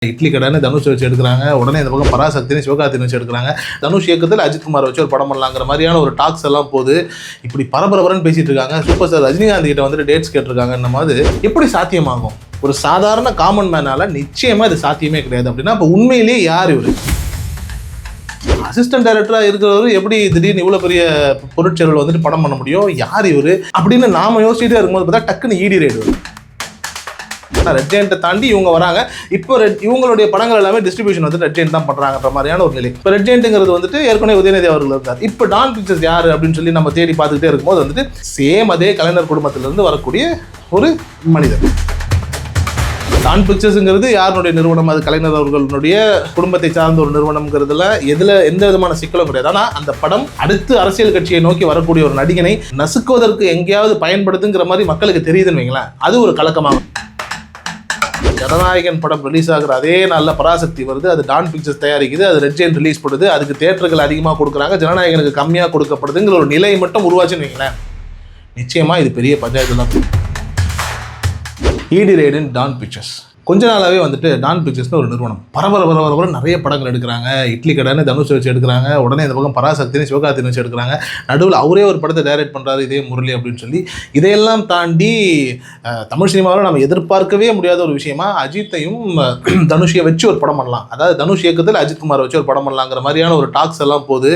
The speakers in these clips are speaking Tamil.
இட்லி கடைன்னு தனுஷ் வச்சு எடுக்கிறாங்க. உடனே இந்த பக்கம் பராசக்தினு சிவகார்த்திகேயன் வச்சு எடுக்கிறாங்க. தனுஷ் இயக்கத்தில் அஜித்குமார் வச்சு ஒரு படம் பண்ணலாங்கிற மாதிரியான ஒரு டாக்ஸ் எல்லாம் போது இப்படி பரபரன்னு பேசிட்டு இருக்காங்க. சூப்பர் ஸ்டார் ரஜினிகாந்த் கிட்ட வந்துட்டு டேட்ஸ் கேட்டிருக்காங்க. நம்ம எப்படி சாத்தியமாகும்? ஒரு சாதாரண காமன் மேனால நிச்சயமா இது சாத்தியமே கிடையாது. அப்படின்னா இப்போ உண்மையிலேயே யார் இவர்? அசிஸ்டன்ட் டைரக்டராக இருக்கிறவர் எப்படி திடீர்னு இவ்வளோ பெரிய பொருட்செலவில் வந்துட்டு படம் பண்ண முடியும்? யார் இவர் அப்படின்னு நாம யோசிச்சுட்டே இருக்கும்போது பார்த்தா டக்குன்னு ஈடி ரைடு வரும். ரெட் ஜெயண்ட்டை தாண்டி இவங்க வராங்க. இப்போ இவங்களுடைய படங்கள் எல்லாமே டிஸ்ட்ரிபியூஷன் வந்து ரெட் ஜெயண்ட் தான் பண்றாங்கன்ற மாதிரியான ஒரு நிலை. இப்போ ரெட் ஜெயண்ட்ங்கிறது வந்துட்டு ஏற்கனவே உதயநிதி அவர்கள் இருந்தார். இப்போ டான் பிக்சர்ஸ் யார் அப்படின்னு சொல்லி நம்ம தேடி பார்த்துக்கிட்டே இருக்கும்போது வந்துட்டு சேம் அதே கலைஞர் குடும்பத்திலிருந்து வரக்கூடிய ஒரு மனிதர். டான் பிக்சர்ஸுங்கிறது யாருடைய நிறுவனம்? அது கலைஞர் அவர்களுடைய குடும்பத்தை சார்ந்த ஒரு நிறுவனம்ங்கிறதுல எந்த விதமான சிக்கலும் கிடையாது. ஆனால் அந்த படம் அடுத்து அரசியல் கட்சியை நோக்கி வரக்கூடிய ஒரு நடிகனை நசுக்குவதற்கு எங்கேயாவது பயன்படுத்துங்கிற மாதிரி மக்களுக்கு தெரியுதுன்னு வைங்களேன், அது ஒரு கலக்கமாகும். ஜனநாயகன் படம் ரிலீஸ் ஆகிற அதே நாளில் பராசக்தி வருது. அது டான் பிக்சர்ஸ் தயாரிக்குது. அது ரெட் ஜெயண்ட் ரிலீஸ் பண்ணுது. அதுக்கு தியேட்டர்கள் அதிகமாக கொடுக்குறாங்க, ஜனநாயகனுக்கு கம்மியாக கொடுக்கப்படுதுங்கிற ஒரு நிலை மட்டும் உருவாச்சுன்னு வைங்களேன், நிச்சயமா இது பெரிய பஞ்சாயத்து தான். ஈடி ரைடு இன் டான் பிக்சர்ஸ். கொஞ்ச நாளாகவே வந்துட்டு டான் பிக்சர்ஸ்னு ஒரு நிறுவனம் பரபர நிறைய படங்கள் எடுக்கிறாங்க. இட்லி கடைன்னு தனுஷ் வச்சு எடுக்கிறாங்க. உடனே இந்த பக்கம் பராசக்தினு சிவகார்த்திகேயன் வச்சு எடுக்கிறாங்க. நடுவில் அவரே ஒரு படத்தை டைரக்ட் பண்ணுறாரு, இதே முரளி அப்படின்னு சொல்லி. இதையெல்லாம் தாண்டி தமிழ் சினிமாவில் நம்ம எதிர்பார்க்கவே முடியாத ஒரு விஷயமா அஜித்தையும் தனுஷையை வச்சு ஒரு படம் பண்ணலாம், அதாவது தனுஷ் இயக்கத்தில் அஜித்குமார் வச்சு ஒரு படம் பண்ணலாங்கிற மாதிரியான ஒரு டாக்ஸ் எல்லாம் போது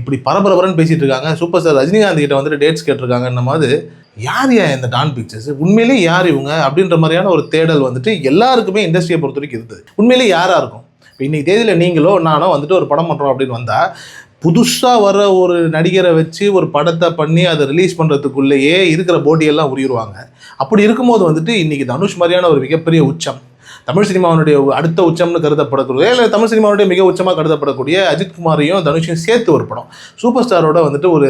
இப்படி பரபரன்னு பேசிட்டு இருக்காங்க. சூப்பர் ஸ்டார் ரஜினிகாந்த் கிட்ட வந்துட்டு டேட்ஸ் கேட்டிருக்காங்க. நம்ம யார் இந்த டான் பிக்சர்ஸ், உண்மையிலே யார் இவங்க அப்படின்ற மாதிரியான ஒரு தேடல் வந்துட்டு எல்லாருக்குமே இண்டஸ்ட்ரியை பொறுத்த வரைக்கும் இருந்தது. உண்மையிலே யாராக இருக்கும்? இப்போ இன்னைக்கு தேதியில் நீங்களோ நானோ வந்துட்டு ஒரு படம் பண்ணுறோம் அப்படின்னு வந்தால் புதுசாக வர ஒரு நடிகரை வச்சு ஒரு படத்தை பண்ணி அதை ரிலீஸ் பண்ணுறதுக்குள்ளேயே இருக்கிற போட்டியெல்லாம் உரியுருவாங்க. அப்படி இருக்கும்போது வந்துட்டு இன்றைக்கி தனுஷ் மாதிரியான ஒரு மிகப்பெரிய உச்சம், தமிழ் சினிமாவுடைய அடுத்த உச்சம்னு கருதப்படக்கூடிய, இல்லை தமிழ் சினிமாவுடைய மிக உச்சமாக கருதப்படக்கூடிய அஜித்குமாரையும் தனுஷையும் சேர்த்து ஒரு படம் சூப்பர் ஸ்டாரோட வந்துட்டு ஒரு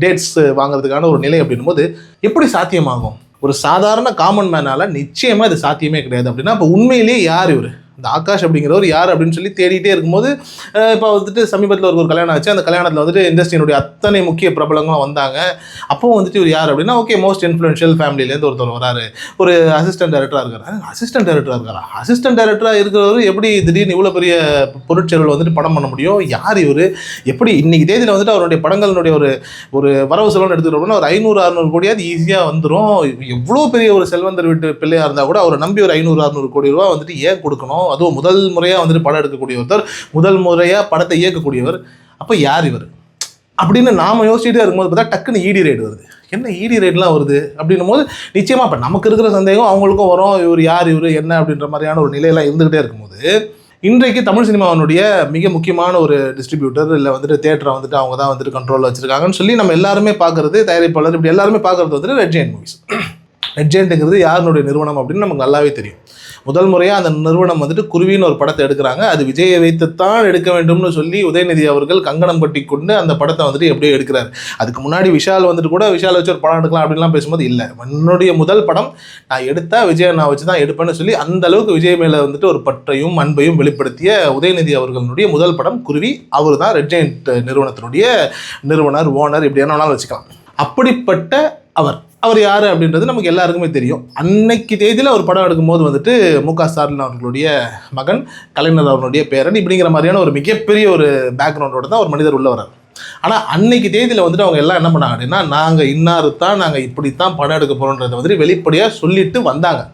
டேட்ஸ் வாங்குறதுக்கான ஒரு நிலை அப்படின்னும் போது எப்படி சாத்தியமாகும்? ஒரு சாதாரண காமன் மேனால நிச்சயமாக இது சாத்தியமே கிடையாது. அப்படின்னா இப்போ உண்மையிலேயே யார் இவர்? இந்த ஆகாஷ் அப்படிங்கிறவர் யார் அப்படின்னு சொல்லி தேடிட்டே இருக்கும்போது இப்போ வந்துட்டு சமீபத்தில் ஒரு கல்யாணம் ஆச்சு. அந்த கல்யாணத்தில் வந்துட்டு இண்டஸ்ட்ரியினுடைய அத்தனை முக்கிய பிரபலங்களும் வந்தாங்க. அப்போவும் வந்துட்டு இவர் யார் அப்படின்னா, ஓகே, மோஸ்ட் இன்ஃப்ளூயன்ஷியல் ஃபேமிலியிலேருந்து ஒருத்தர் வராரு, ஒரு அசிஸ்டன்ட் டைரக்டராக இருக்காரு. அசிஸ்டன்ட் டைரக்டராக இருக்கிறவர் எப்படி திடீர்னு இவ்வளோ பெரிய பொருட்செலவில் வந்துட்டு படம் பண்ண முடியும்? யார் இவர்? எப்படி இன்னைக்கு தேதியில் வந்துட்டு அவருடைய படங்களுடைய ஒரு வரவு செலவுன்னு எடுத்துக்கிட்டோம்னா ஒரு 500-600 கோடியாவது ஈஸியாக வந்துடும். எவ்வளோ பெரிய ஒரு செல்வந்தர் வீட்டு பிள்ளையாக இருந்தால் கூட அவரை நம்பி ஒரு 500-600 கோடி ரூபா வந்துட்டு ஏன் கொடுக்கணும்? அதுவும் முதல் முறையாக வந்துட்டு படம் எடுக்கக்கூடிய ஒருத்தர், முதல் முறையாக படத்தை இயக்கக்கூடியவர். அப்போ யார் இவர் அப்படின்னு நாம் யோசிச்சுட்டே இருக்கும்போது பார்த்தா டக்குன்னு ஈடி ரைடு வருது. என்ன ஈடி ரைட்லாம் வருது அப்படின்னும் போது நிச்சயமாக இப்போ நமக்கு இருக்கிற சந்தேகம் அவங்களுக்கும் வரும். இவர் யார், இவர் என்ன அப்படின்ற மாதிரியான ஒரு நிலையெல்லாம் இருந்துகிட்டே இருக்கும்போது இன்றைக்கு தமிழ் சினிமாவினுடைய மிக முக்கியமான ஒரு டிஸ்ட்ரிபியூட்டர் இல்லை வந்துட்டு தியேட்டரை வந்துட்டு அவங்க தான் வந்துட்டு கண்ட்ரோலில் வச்சுருக்காங்கன்னு சொல்லி நம்ம எல்லாருமே பார்க்குறது, தயாரிப்பாளர் இப்படி எல்லாருமே பார்க்குறது வந்துட்டு ரெட் ஜெயண்ட் மூவிஸ். ரெட் ஜெயண்ட்டுங்கிறது யாருடைய நிறுவனம் அப்படின்னு நமக்கு நல்லாவே தெரியும். முதல் முறையாக அந்த நிறுவனம் வந்துட்டு குருவின்னு ஒரு படத்தை எடுக்கிறாங்க. அது விஜயை வைத்துத்தான் எடுக்க வேண்டும்னு சொல்லி உதயநிதி அவர்கள் கங்கணம் கட்டி கொண்டு அந்த படத்தை வந்துட்டு எப்படியோ எடுக்கிறார். அதுக்கு முன்னாடி விஷால் வந்துட்டு கூட விஷால் வச்சு ஒரு படம் எடுக்கலாம் அப்படின்லாம் பேசும்போது இல்லை, என்னுடைய முதல் படம் நான் எடுத்தால் விஜயை நான் வச்சு தான் எடுப்பேன்னு சொல்லி அந்த அளவுக்கு விஜய் மேலே வந்துட்டு ஒரு பற்றையும் அன்பையும் வெளிப்படுத்திய உதயநிதி அவர்களுடைய முதல் படம் குருவி. அவர் தான் ரெட் ஜெயண்ட் நிறுவனத்தினுடைய நிறுவனர், ஓனர், இப்படி என்ன வேணாலும் வச்சுக்கலாம். அப்படிப்பட்ட அவர் யார் அப்படின்றது நமக்கு எல்லாருக்குமே தெரியும். அன்னைக்கு தேதியில் ஒரு படம் எடுக்கும்போது வந்துட்டு முக ஸ்டாலின் அவர்களுடைய மகன், கலைஞர் அவர்களுடைய பேரன், இப்படிங்கிற மாதிரியான ஒரு மிகப்பெரிய ஒரு பேக்ரவுண்டோட தான் ஒரு மனிதர் உள்ள வரார். ஆனால் அன்னைக்கு தேதியில் வந்துட்டு அவங்க எல்லாம் என்ன பண்ணாங்க அப்படின்னா, நாங்கள் இன்னாருத்தான், நாங்கள் இப்படித்தான் படம் எடுக்க போகிறோன்றதை வந்துட்டு வெளிப்படையாக சொல்லிட்டு வந்தாங்க.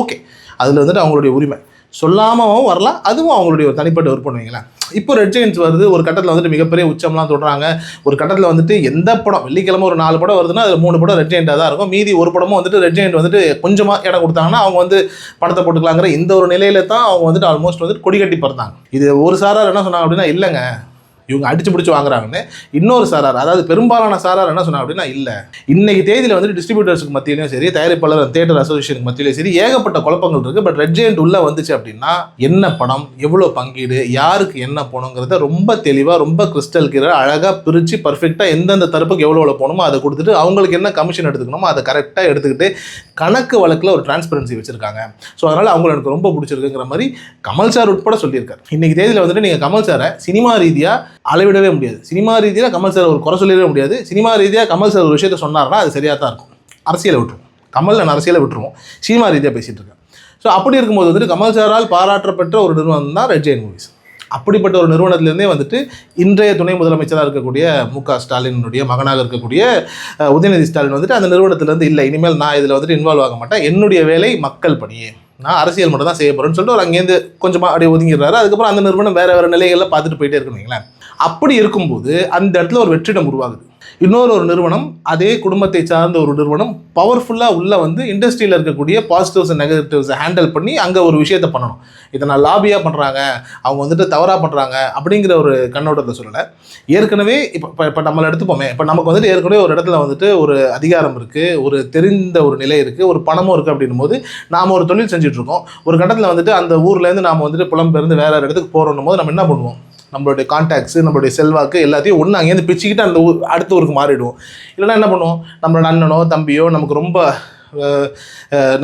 ஓகே, அதில் வந்துட்டு அவங்களுடைய உரிமை, சொல்லாமவும் வரலாம், அதுவும் அவங்களுடைய ஒரு தனிப்பட்ட விருப்பம் வைங்களேன். இப்போ ரெட் ஜெயண்ட்ஸ் வருது. ஒரு கட்டத்தில் வந்துட்டு மிகப்பெரிய உச்சம்லாம் தொடுறாங்க. ஒரு கட்டத்தில் வந்துட்டு எந்த படம் வெள்ளிக்கிழமை ஒரு 4 படம் வருதுன்னா அதில் 3 படம் ரெட் ஜெயண்டாக தான் இருக்கும். மீதி ஒரு படமும் வந்துட்டு ரெட் ஜெயண்ட் வந்துட்டு கொஞ்சமாக இடம் கொடுத்தாங்கன்னா அவங்க வந்து படத்தை போட்டுக்கலாங்கிற இந்த ஒரு நிலையில தான் அவங்க வந்துட்டு ஆல்மோஸ்ட் வந்துட்டு கொடி கட்டி பறந்தாங்க. இது ஒரு சாரார் என்ன சொன்னாங்க அப்படின்னா, இல்லைங்க இவங்க அடிச்சு பிடிச்சி வாங்குறாங்கன்னு. இன்னொரு சாரார், அதாவது பெரும்பாலான சாரார் என்ன சொன்னாங்க அப்படின்னா, இல்லை இன்னைக்கு தேதியில் வந்துட்டு டிஸ்ட்ரிபியூட்டர்ஸுக்கு மத்தியிலையும் சரி, தயாரிப்பாளர் தியேட்டர் அசோசியேஷனுக்கு மத்தியிலையும் சரி ஏகப்பட்ட குழப்பங்கள் இருக்குது. பட் ரெட் ஜெயண்ட் உள்ளே வந்துச்சு அப்படின்னா என்ன படம், எவ்வளோ பங்கீடு, யாருக்கு என்ன போகணுங்கிறத ரொம்ப தெளிவாக, ரொம்ப கிறிஸ்டல் கிளியராக அழகாக பிரித்து பர்ஃபெக்டாக எந்தெந்த தரப்புக்கு எவ்வளோ போகணுமோ அதை கொடுத்துட்டு அவங்களுக்கு என்ன கமிஷன் எடுத்துக்கணுமோ அதை கரெக்டாக எடுத்துக்கிட்டு கணக்கு வழக்கில் ஒரு டிரான்ஸ்பரன்சி வச்சுருக்காங்க. ஸோ அதனால் அவங்க எனக்கு ரொம்ப பிடிச்சிருக்குங்கிற மாதிரி கமல் சார் உட்பட சொல்லியிருக்காரு. இன்றைக்கி தேதியில் வந்துட்டு நீங்கள் கமல் சாரை சினிமா ரீதியாக அளவிடவே முடியாது. சினிமா ரீதியாக கமல் சார் ஒரு குறை சொல்லிடவே முடியாது. சினிமா ரீதியாக கமல் சார் ஒரு விஷயத்தை சொன்னார்னா அது சரியாக தான் இருக்கும். அரசியலை விட்டுருவோம், கமல் நான் அரசியலை விட்டுருவோம், சினிமா ரீதியாக பேசிகிட்டு இருக்கேன். ஸோ அப்படி இருக்கும்போது வந்துட்டு கமல் சாரால் பாராட்டப்பெற்ற ஒரு நிறுவனம் தான் ரெட் ஜெயண்ட் மூவிஸ். அப்படிப்பட்ட ஒரு நிறுவனத்திலேருந்தே வந்துட்டு இன்றைய துணை முதலமைச்சராக இருக்கக்கூடிய மு.க. ஸ்டாலினுடைய மகனாக இருக்கக்கூடிய உதயநிதி ஸ்டாலின் வந்துட்டு அந்த நிறுவனத்திலேருந்து இல்லை, இனிமேல் நான் இதில் வந்துட்டு இன்வால்வ் ஆக மாட்டேன், என்னுடைய வேலை மக்கள் பணியே, நான் அரசியல் மட்டும் தான் செய்ய போகிறேன்னு சொல்லிட்டு ஒரு அங்கேருந்து கொஞ்சமாக அப்படியே ஒதுங்கிடுறாரு. அதுக்கப்புறம் அந்த நிறுவனம் வேறு நிலைகளில் பார்த்துட்டு போயிட்டே இருக்குங்களேன். அப்படி இருக்கும்போது அந்த இடத்துல ஒரு வெற்றிடம் உருவாகுது. இன்னொரு நிறுவனம், அதே குடும்பத்தை சார்ந்த ஒரு நிறுவனம் பவர்ஃபுல்லாக உள்ள வந்து இண்டஸ்ட்ரியில் இருக்கக்கூடிய பாசிட்டிவ்ஸ் அண்ட் நெகட்டிவ்ஸை ஹேண்டில் பண்ணி அங்கே ஒரு விஷயத்தை பண்ணணும். இதை நான் லாபியாக பண்ணுறாங்க, அவங்க வந்துட்டு தவறாக பண்ணுறாங்க அப்படிங்கிற ஒரு கண்ணோட்டத்தை சொல்லலை. ஏற்கனவே இப்போ நம்மளை எடுத்துப்போமே, இப்போ நமக்கு வந்துட்டு ஏற்கனவே ஒரு இடத்துல வந்துட்டு ஒரு அதிகாரம் இருக்குது, ஒரு தெரிந்த ஒரு நிலை இருக்குது, ஒரு பணமும் இருக்குது அப்படின்னும் போது நாம் ஒரு தொழில் செஞ்சுட்ருக்கோம். ஒரு கட்டத்தில் வந்துட்டு அந்த ஊர்லேருந்து நாம் வந்துட்டு புலம்பெயர்ந்து வேறு இடத்துக்கு போகிறோன்னும் போது நம்ம என்ன பண்ணுவோம், நம்மளுடைய கான்டாக்ட்ஸு, நம்மளுடைய செல்வாக்கு எல்லாத்தையும் ஒன்று அங்கேருந்து பிச்சுக்கிட்டு அந்த அடுத்த ஊருக்கு மாறிடுவோம். இல்லைனா என்ன பண்ணுவோம், நம்மளோட அண்ணனோ தம்பியோ நமக்கு ரொம்ப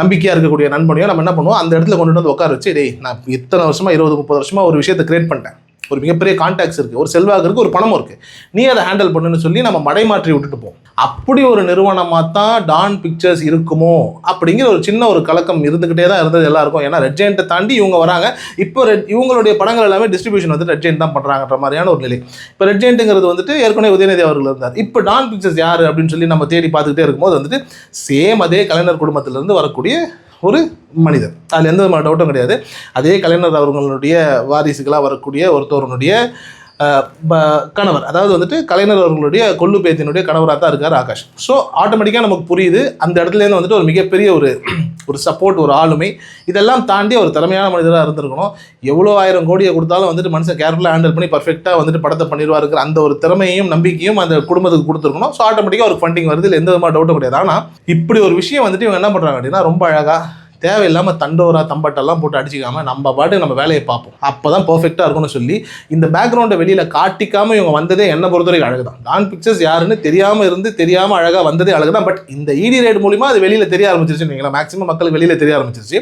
நம்பிக்கையாக இருக்கக்கூடிய நண்பனையோ நம்ம என்ன பண்ணுவோம், அந்த இடத்துல கொண்டு வந்து உட்கார வச்சு, டேய் நான் இத்தனை வருஷமாக 20-30 வருஷமாக ஒரு விஷயத்தை கிரியேட் பண்ணிட்டேன், ஒரு மிகப்பெரிய கான்டாக்ட்ஸ் இருக்குது, ஒரு செல்வாக்கு இருக்குது, ஒரு பணமும் இருக்குது, நீ அதை ஹேண்டில் பண்ணுன்னு சொல்லி நம்ம மடைமாற்றி விட்டுட்டு போவோம். அப்படி ஒரு நிறுவனமாக தான் டான் பிக்சர்ஸ் இருக்குமோ அப்படிங்கிற ஒரு சின்ன ஒரு கலக்கம் இருந்துக்கிட்டே தான் இருந்தது எல்லாருக்கும். ஏன்னா ரெட் ஜெயண்ட்டை தாண்டி இவங்க வராங்க, இப்போ இவங்களுடைய படங்கள் எல்லாமே டிஸ்ட்ரிபியூஷன் வந்து ரெட் ஜெயண்ட் தான் பண்ணுறாங்கன்ற மாதிரியான ஒரு நிலை. இப்போ ரெட் ஜெயண்ட்டுங்கிறது வந்துட்டு ஏற்கனவே உதயநிதி அவர்கள் இருந்தார். இப்போ டான் பிக்சர்ஸ் யார் அப்படின்னு சொல்லி நம்ம தேடி பார்த்துக்கிட்டே இருக்கும்போது வந்துட்டு சேம் அதே கலைஞர் குடும்பத்திலேருந்து வரக்கூடிய ஒரு மனிதர், அதில் எந்த விதமான டவுட்டும் கிடையாது. அதே கலைஞர் அவர்களுடைய வாரிசுகளாக வரக்கூடிய ஒருத்தவருடைய கணவர், அதாவது வந்துட்டு கலைஞர் அவர்களுடைய கொள்ளு பேத்தினுடைய கணவராக தான் இருக்கார் ஆகாஷ். ஸோ ஆட்டோமேட்டிக்காக நமக்கு புரியுது அந்த இடத்துலேருந்து வந்துட்டு ஒரு மிகப்பெரிய ஒரு சப்போர்ட், ஒரு ஆளுமை, இதெல்லாம் தாண்டி ஒரு திறமையான மனிதராக இருந்திருக்கணும். எவ்வளோ 1000 கோடியை கொடுத்தாலும் வந்துட்டு மனுஷன் கேர்ஃபுல்லாக ஹேண்டில் பண்ணி பர்ஃபெக்டாக வந்துட்டு படத்தை பண்ணிடுவாருங்கிற அந்த ஒரு திறமையும் நம்பிக்கையும் அந்த குடும்பத்துக்கு கொடுத்துருக்கணும். ஸோ ஆட்டோமேட்டிக்காக ஒரு ஃபண்டிங் வருது, இல்லை எந்த விதமான டவுட்டும் கிடையாது. ஆனால் இப்படி ஒரு விஷயம் வந்துட்டு இவங்க என்ன பண்ணுறாங்க அப்படின்னா, ரொம்ப அழகாக தேவையில்லாமல் தண்டோரா தம்பட்டெல்லாம் போட்டு அடிச்சிக்காமல் நம்ம பாட்டு நம்ம வேலையை பார்ப்போம், அப்போ தான் பர்ஃபெக்டாக இருக்கும்னு சொல்லி இந்த பேக்ரவுண்டை வெளியில் காட்டிக்காமல் இவங்க வந்ததே என்ன பொறுத்தவரைக்கும் அழகு தான். டான் பிக்சர்ஸ் யாருன்னு தெரியாமல் அழகாக வந்ததே அழகு தான். பட் இந்த இடி ரைடு மூலிமா அது வெளியில் தெரிய ஆரம்பிச்சிருச்சுன்னு மேக்ஸிமம் மக்களுக்கு வெளியில் தெரிய ஆரம்பிச்சிருச்சு.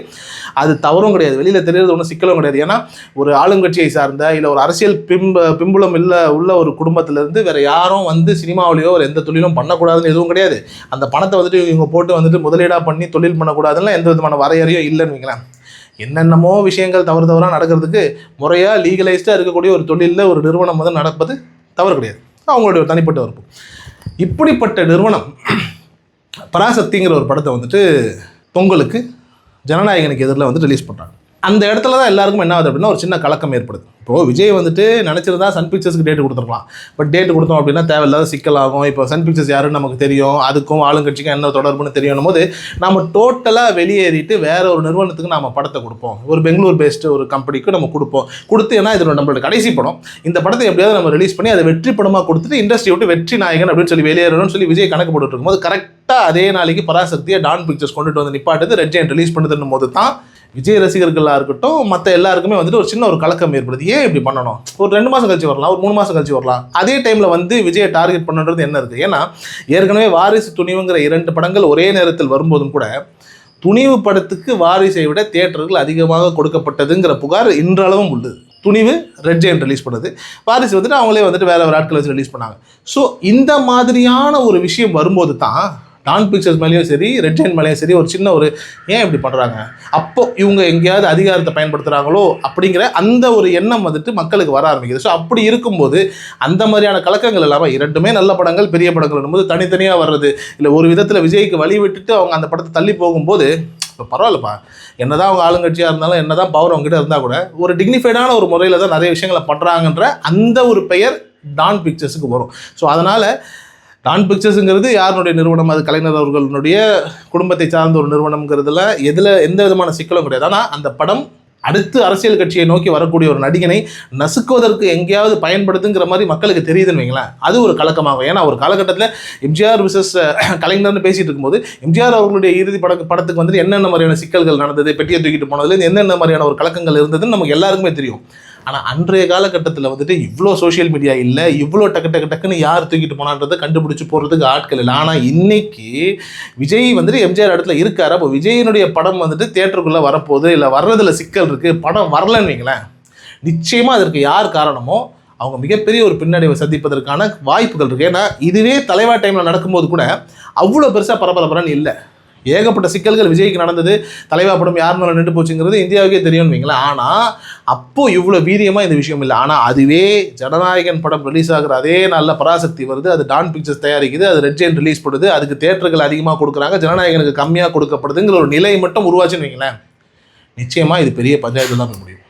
அது தவறும் கிடையாது, வெளியில் தெரியறது ஒன்றும் சிக்கலும் கிடையாது. ஏன்னா ஒரு ஆளுங்கட்சியை சார்ந்த இல்லை ஒரு அரசியல் பிம்புலம் உள்ள ஒரு குடும்பத்திலேருந்து வேறு யாரும் வந்து சினிமாவிலையோ ஒரு எந்த தொழிலும் பண்ணக்கூடாதுன்னு எதுவும் கிடையாது. அந்த பணத்தை வந்துட்டு இவங்க போட்டு வந்துட்டு முதலீடாக பண்ணி தொழில் பண்ணக்கூடாதுன்னா எந்த விதமான வரையறையோ இல்லைன்னு வைங்களேன். என்னென்னமோ விஷயங்கள் தவறாக நடக்கிறதுக்கு முறையாக லீகலைஸ்டாக இருக்கக்கூடிய ஒரு தொழிலில் ஒரு நிறுவனம் வந்து நடப்பது தவறு கிடையாது, அவங்களுடைய ஒரு தனிப்பட்ட விருப்பம். இப்படிப்பட்ட நிறுவனம் பராசக்திங்கிற ஒரு படத்தை வந்துட்டு பொங்கலுக்கு ஜனநாயகனுக்கு எதிரில் வந்து ரிலீஸ் பண்ணுறாங்க. அந்த இடத்துல தான் எல்லாருக்கும் என்ன ஆகுது அப்படின்னா ஒரு சின்ன கலக்கம் ஏற்படுது. இப்போது விஜய் வந்துட்டு நினச்சிருந்தா சன் பிக்சர்ஸ்க்கு டேட்டு கொடுத்துருக்கலாம். பட் டேட்டு கொடுத்தோம் அப்படின்னா தேவையில்லாத சிக்கலாகும். இப்போ சன் பிக்சர்ஸ் யாருன்னு நமக்கு தெரியும், அதுக்கும் ஆளுங்கட்சிக்கும் என்ன தொடர்புன்னு தெரியணும் போது நம்ம டோட்டலாக வெளியேறிட்டு வேற ஒரு நிறுவனத்துக்கு நம்ம படத்தை கொடுப்போம், ஒரு பெங்களூர் பேஸ்டு ஒரு கம்பெனிக்கு நம்ம கொடுத்து ஏன்னா இது நம்மளோட கடைசி படம், இந்த படத்தை எப்படியாவது நம்ம ரிலீஸ் பண்ணி அதை வெற்றி படமாக கொடுத்துட்டு இண்டஸ்ட்ரி விட்டு வெற்றி நாயகன் அப்படின்னு சொல்லி வெளியேறணும்னு சொல்லி விஜய் கணக்கு போட்டுட்டு இருக்கும்போது கரெக்டாக அதே நாளைக்கு பராசக்தியை டான் பிக்சர்ஸ் கொண்டுட்டு வந்து நிப்பாட்டுது, ரெட் ஜெயண்ட் ரிலீஸ் பண்ணுதுன்னும் போது தான் விஜய் ரசிகர்களாக இருக்கட்டும் மற்ற எல்லாருக்குமே வந்துட்டு ஒரு சின்ன ஒரு கலக்கம் ஏற்படுது. ஏன் இப்படி பண்ணணும், ஒரு 2 மாதம் கழிச்சு வரலாம், ஒரு 3 மாதம் கழிச்சு வரலாம், அதே டைமில் வந்து விஜயை டார்கெட் பண்ணுறது என்ன இருக்குது? ஏன்னா ஏற்கனவே வாரிசு துணிவுங்கிற 2 படங்கள் ஒரே நேரத்தில் வரும்போதும் கூட துணிவு படத்துக்கு வாரிசை விட தியேட்டர்கள் அதிகமாக கொடுக்கப்பட்டதுங்கிற புகார் இன்றளவும் உள்ளது. துணிவு ரெட் ஜெயண்ட் ரிலீஸ் பண்ணுது, வாரிசு வந்துட்டு அவங்களே வந்துட்டு வேறு ஆட்களை வச்சு ரிலீஸ் பண்ணாங்க. ஸோ இந்த மாதிரியான ஒரு விஷயம் வரும்போது தான் டான் பிக்சர்ஸ் மேலேயும் சரி ரெட் ஜெயண்ட் மேலேயும் சரி ஒரு சின்ன ஒரு ஏன் இப்படி பண்ணுறாங்க, அப்போ இவங்க எங்கேயாவது அதிகாரத்தை பயன்படுத்துகிறாங்களோ அப்படிங்கிற அந்த ஒரு எண்ணம் வந்துட்டு மக்களுக்கு வர ஆரம்பிக்குது. ஸோ அப்படி இருக்கும்போது அந்த மாதிரியான கலக்கங்கள் இல்லாமல் 2மே நல்ல படங்கள் பெரிய படங்கள் போது தனித்தனியாக வர்றது இல்லை ஒரு விதத்தில் விஜய்க்கு வழி விட்டுட்டு அவங்க அந்த படத்தை தள்ளி போகும்போது இப்போ பரவாயில்லப்பா, என்னதான் அவங்க ஆளுங்கட்சியாக இருந்தாலும் என்னதான் பவர் அவங்ககிட்ட இருந்தால் கூட ஒரு டிக்னிஃபைடான ஒரு முறையில் தான் நிறைய விஷயங்களை பண்ணுறாங்கன்ற அந்த ஒரு பெயர் டான் பிக்சர்ஸுக்கு வரும். ஸோ அதனால் டான் பிக்சர்ஸுங்கிறது யாருடைய நிறுவனம், அது கலைஞர் அவர்களுடைய குடும்பத்தை சார்ந்த ஒரு நிறுவனம்ங்கிறதுல எந்த விதமான சிக்கலும் கிடையாது. ஆனால் அந்த படம் அடுத்து அரசியல் கட்சியை நோக்கி வரக்கூடிய ஒரு நடிகனை நசுக்குவதற்கு எங்கேயாவது பயன்படுத்துங்கிற மாதிரி மக்களுக்கு தெரியுதுன்னு வைங்களேன், அது ஒரு கலக்கமாகும். ஏன்னா ஒரு காலகட்டத்தில் எம்ஜிஆர் விசஸ் கலைஞர்னு பேசிகிட்டு இருக்கும்போது எம்ஜிஆர் அவர்களுடைய இறுதி படத்துக்கு வந்துட்டு என்னென்ன மாதிரியான சிக்கல்கள் நடந்தது, பெட்டியை தூக்கிட்டு போனதுலேருந்து என்னென்ன மாதிரியான ஒரு கலக்கங்கள் இருந்ததுன்னு நமக்கு எல்லாருக்குமே தெரியும். ஆனால் அன்றைய காலகட்டத்தில் வந்துட்டு இவ்வளோ சோஷியல் மீடியா இல்லை, இவ்வளோ டக்குன்னு யார் தூக்கிட்டு போனான்றதை கண்டுபிடிச்சி போடுறதுக்கு ஆட்கள் இல்லை. ஆனால் இன்னைக்கு விஜய் வந்துட்டு எம்ஜிஆர் இடத்துல இருக்காரு, அப்போ விஜயினுடைய படம் வந்துட்டு தியேட்டருக்குள்ளே வரப்போகுது, இல்லை வர்றதில் சிக்கல் இருக்குது, படம் வரலன்னு வைங்களேன், நிச்சயமாக அதற்கு யார் காரணமோ அவங்க மிகப்பெரிய ஒரு பின்னடைவை சந்திப்பதற்கான வாய்ப்புகள் இருக்குது. ஏன்னா இதுவே தலைவா டைமில் நடக்கும்போது கூட அவ்வளோ பெருசாக பரபரப்புன்னு இல்லை. ஏகப்பட்ட சிக்கல்கள் விஜய்க்கு நடந்தது. தலைவா படம் யாருனால நின்று போச்சுங்கிறது இந்தியாவுக்கே தெரியும்னு வைங்களேன். ஆனால் அப்போது இவ்வளோ வீரியமாக இந்த விஷயம் இல்லை. ஆனால் அதுவே ஜனநாயகன் படம் ரிலீஸ் ஆகிற அதே நாளில் பராசக்தி வருது, அது டான் பிக்சர்ஸ் தயாரிக்குது, அது ரெட் ஜெயின் ரிலீஸ் பண்ணுது, அதுக்கு தேட்டர்கள் அதிகமாக கொடுக்குறாங்க, ஜனநாயகனுக்கு கம்மியாக கொடுக்கப்படுதுங்கிற ஒரு நிலை மட்டும் உருவாச்சுன்னு வைங்களேன், நிச்சயமாக இது பெரிய பஞ்சாயத்து தான் முடியும்.